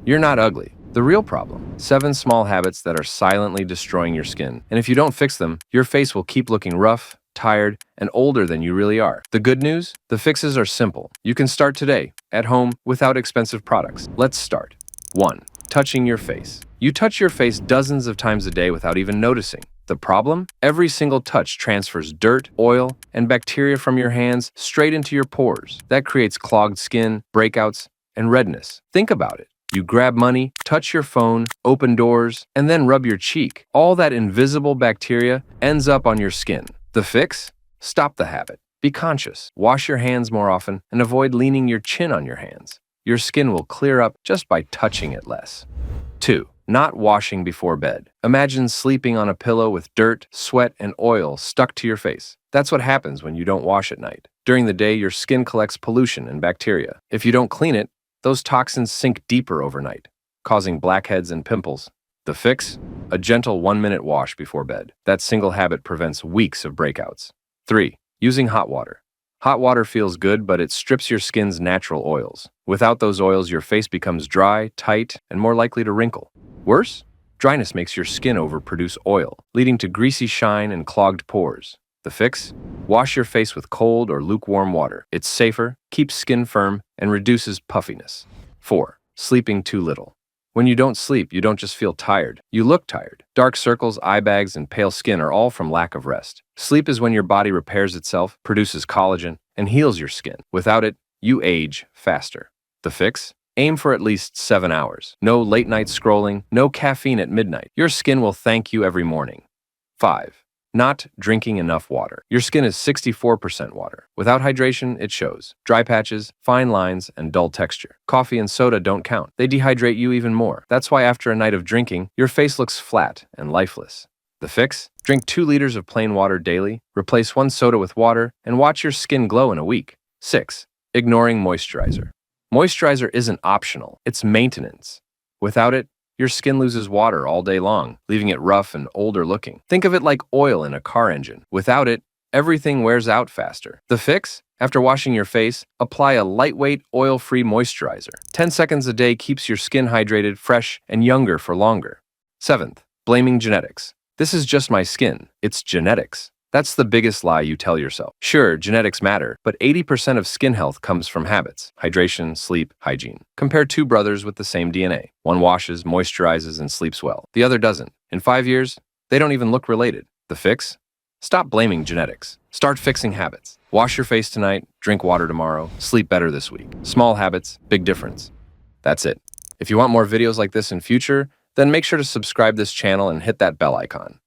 You're not ugly. The real problem: 7 small habits that are silently destroying your skin. And if you don't fix them, your face will keep looking rough, tired, and older than you really are. The good news? The fixes are simple. You can start today, at home, without expensive products. Let's start. 1. Touching your face. You touch your face dozens of times a day without even noticing. The problem? Every single touch transfers dirt, oil, and bacteria from your hands straight into your pores. That creates clogged skin, breakouts, and redness. Think about it. You grab money, touch your phone, open doors, and then rub your cheek. All that invisible bacteria ends up on your skin. The fix? Stop the habit. Be conscious. Wash your hands more often and avoid leaning your chin on your hands. Your skin will clear up just by touching it less. 2. Not washing before bed. Imagine sleeping on a pillow with dirt, sweat, and oil stuck to your face. That's what happens when you don't wash at night. During the day, your skin collects pollution and bacteria. If you don't clean it, those toxins sink deeper overnight, causing blackheads and pimples. The fix? A gentle 1-minute wash before bed. That single habit prevents weeks of breakouts. 3. Using hot water. Hot water feels good, but it strips your skin's natural oils. Without those oils, your face becomes dry, tight, and more likely to wrinkle. Worse? Dryness makes your skin overproduce oil, leading to greasy shine and clogged pores. The fix? Wash your face with cold or lukewarm water. It's safer, keeps skin firm, and reduces puffiness. 4. Sleeping too little. When you don't sleep, you don't just feel tired. You look tired. Dark circles, eye bags, and pale skin are all from lack of rest. Sleep is when your body repairs itself, produces collagen, and heals your skin. Without it, you age faster. The fix? Aim for at least 7 hours. No late night scrolling, no caffeine at midnight. Your skin will thank you every morning. 5. Not drinking enough water. Your skin is 64% water. Without hydration, it shows. Dry patches, fine lines, and dull texture. Coffee and soda don't count. They dehydrate you even more. That's why after a night of drinking, your face looks flat and lifeless. The fix? Drink 2 liters of plain water daily, replace 1 soda with water, and watch your skin glow in a week. 6. Ignoring moisturizer. Moisturizer isn't optional, it's maintenance. Without it, your skin loses water all day long, leaving it rough and older looking. Think of it like oil in a car engine. Without it, everything wears out faster. The fix? After washing your face, apply a lightweight, oil-free moisturizer. 10 seconds a day keeps your skin hydrated, fresh, and younger for longer. 7th, blaming genetics. This is just my skin. It's genetics. That's the biggest lie you tell yourself. Sure, genetics matter, but 80% of skin health comes from habits: hydration, sleep, hygiene. Compare 2 brothers with the same DNA. One washes, moisturizes, and sleeps well. The other doesn't. In 5 years, they don't even look related. The fix? Stop blaming genetics. Start fixing habits. Wash your face tonight, drink water tomorrow, sleep better this week. Small habits, big difference. That's it. If you want more videos like this in future, then make sure to subscribe this channel and hit that bell icon.